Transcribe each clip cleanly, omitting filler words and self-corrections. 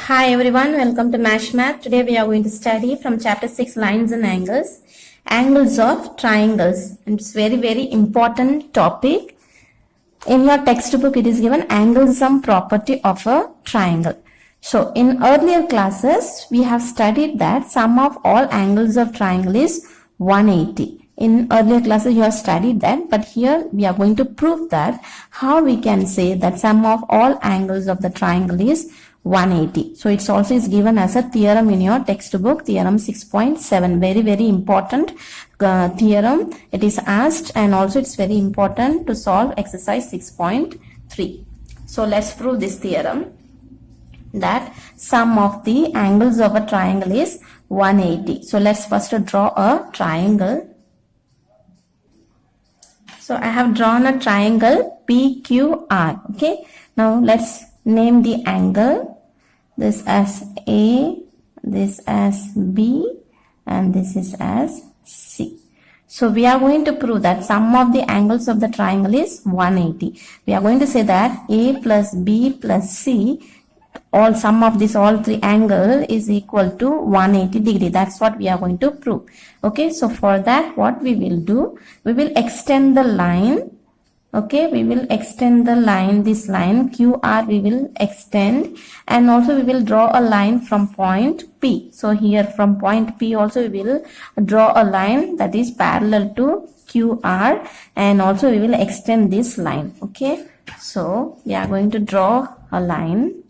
Hi everyone, welcome to Mash Math. Today we are going to study from chapter 6 lines and angles, angles of triangles. And it's very important topic. In your textbook it is given angle sum property of a triangle. So in earlier classes we have studied that sum of all angles of triangle is 180. In earlier classes you have studied that, but here we are going to prove that how we can say that sum of all angles of the triangle is 180. So it's also is given as a theorem in your textbook, theorem 6.7. Very important theorem. It is asked, and also it's very important to solve exercise 6.3. So let's prove this theorem, that sum of the angles of a triangle is 180. So let's first draw a triangle. So I have drawn a triangle PQR. Okay. Now let's name the angle. This as A, this as B, and this is as C. So we are going to prove that sum of the angles of the triangle is 180. We are going to say that A plus B plus C, all sum of this all three angle is equal to 180 degree. That's what we are going to prove. Okay, so for that what we will do, we will extend the line. Okay, we will extend the line, this line QR we will extend, and also we will draw a line from point P. So here from point P also we will draw a line that is parallel to QR, and also we will extend this line. Okay, so we are going to draw a line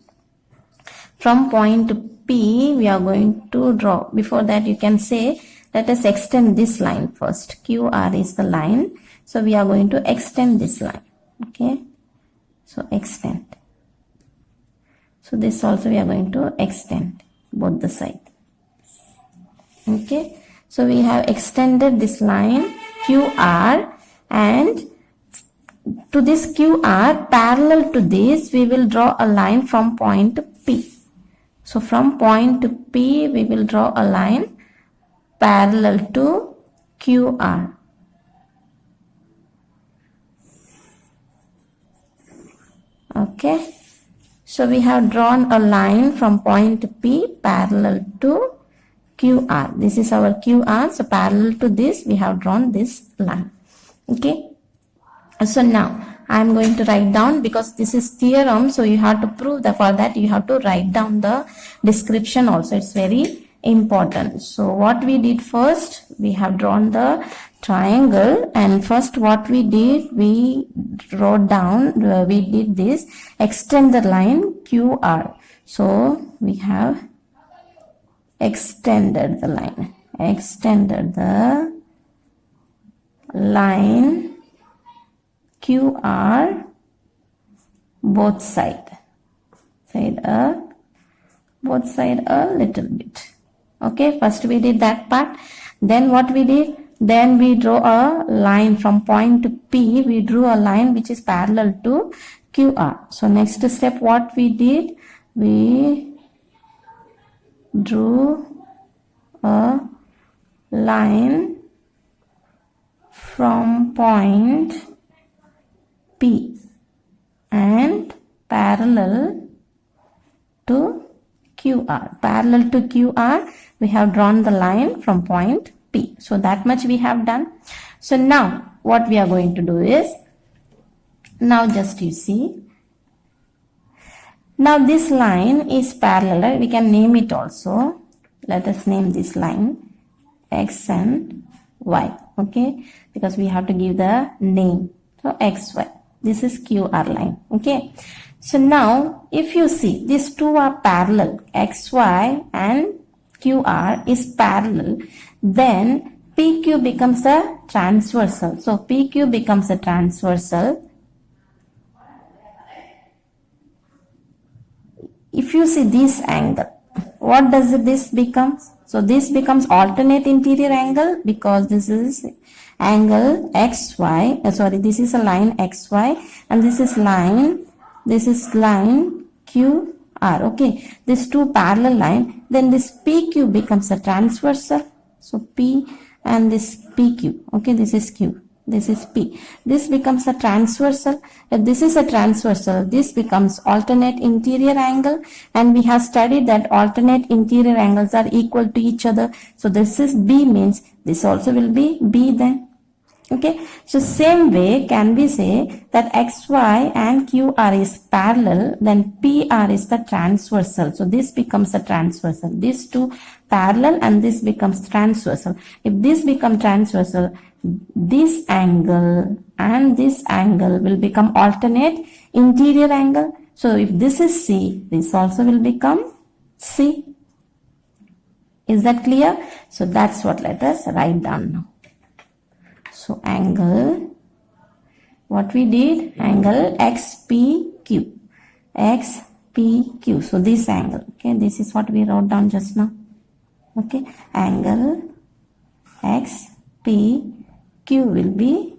from point P. We are going to draw, before that you can say let us extend this line first. QR is the line. So we are going to extend this line. Okay. So extend. So this also we are going to extend both the sides. Okay. So we have extended this line QR, and to this QR parallel to this we will draw a line from point P. So from point P we will draw a line parallel to QR. Okay, so we have drawn a line from point P parallel to QR. This is our QR. So parallel to this we have drawn this line. Okay, so now I am going to write down, because this is theorem, so you have to prove that. For that you have to write down the description also. It's very important. So what we did first, we have drawn the triangle, and first what we did, we wrote down, we did this, extend the line QR. So we have extended the line, QR both side a little bit. Okay, first we did that part. Then what we did, then we draw a line from point P. We drew a line which is parallel to QR. So next step what we did, we drew a line from point P and parallel to QR. Parallel to QR we have drawn the line from point P. So that much we have done. So now what we are going to do is, now just you see, now this line is parallel. We can name it also. Let us name this line X and Y. Okay, because we have to give the name. So XY. This is QR line. Okay. So now if you see, these two are parallel, XY and QR is parallel, then PQ becomes a transversal. So PQ becomes a transversal. If you see this angle, what does this become? So this becomes alternate interior angle, because this is angle XY. This is a line XY, and this is line QR. Okay, this two parallel line, then this PQ becomes a transversal. So P and this PQ. Okay, this is Q. This is P. This becomes a transversal. If this is a transversal, this becomes alternate interior angle, and we have studied that alternate interior angles are equal to each other. So this is B, means this also will be B then. Okay, so same way can we say that XY and QR is parallel, then PR is the transversal. So this becomes a transversal. These two parallel and this becomes transversal. If this become transversal, this angle and this angle will become alternate interior angle. So if this is C, this also will become C. Is that clear? So that's what let us write down now. So angle, what we did, angle XPQ, XPQ. So this angle, okay, this is what we wrote down just now. Okay, angle XPQ will be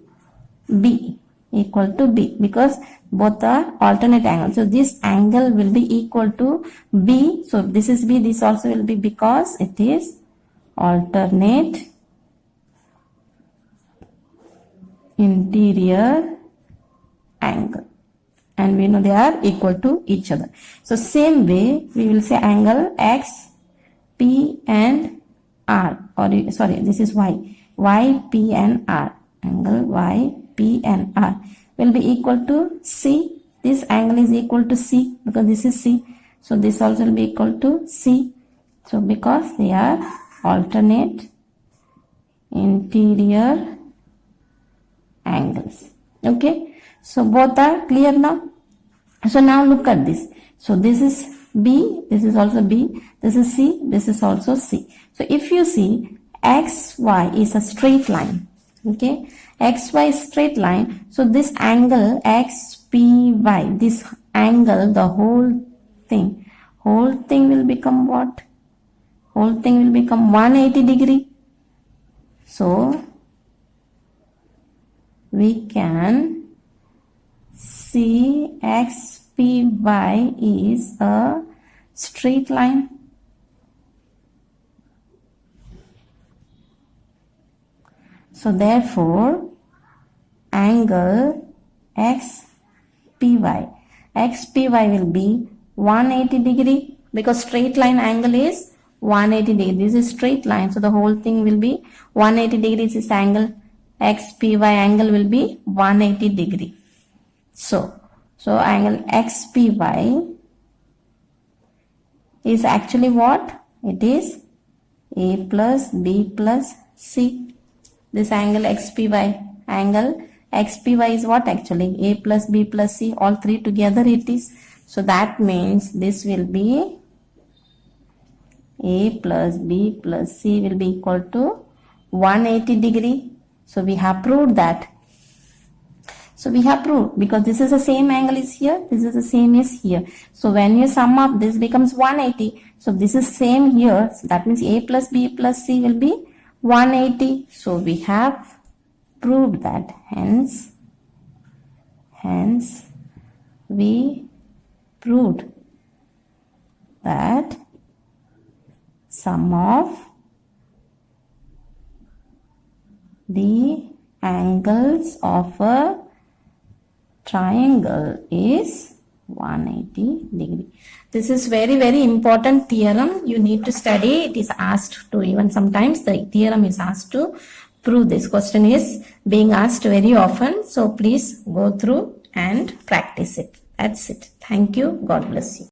B, equal to B, because both are alternate angles. So this angle will be equal to B. So if this is B, this also will be, because it is alternate interior angle, and we know they are equal to each other. So same way we will say angle X, P and R, or sorry, this is Y, Y, P and R. Angle Y, P and R will be equal to C. This angle is equal to C because this is C. So this also will be equal to C. So because they are alternate interior angles. Okay, so both are clear now. So now look at this. So this is B, this is also B, this is C, this is also C. So if you see, XY is a straight line. Okay, XY is straight line. So this angle XPY, this angle, the whole thing will become what? Whole thing will become 180 degree. So we can see XPY is a straight line. So therefore, angle XPY will be 180 degree, because straight line angle is 180 degree. This is straight line, so the whole thing will be 180 degrees. This angle XPY angle will be 180 degree. So angle XPY is actually what? It is A plus B plus C. This angle XPY is what actually? A plus B plus C, all three together it is. So that means this will be A plus B plus C will be equal to 180 degree. So we have proved that. So we have proved, because this is the same angle is here, this is the same is here. So when you sum up, this becomes 180. So this is same here. So that means A plus B plus C will be 180. So we have proved that. Hence we proved that sum of the angles of a triangle is 180 degree. This is very, very important theorem. You need to study. It is asked to, even sometimes the theorem is asked to prove. This question is being asked very often. So please go through and practice it. That's it. Thank you. God bless you.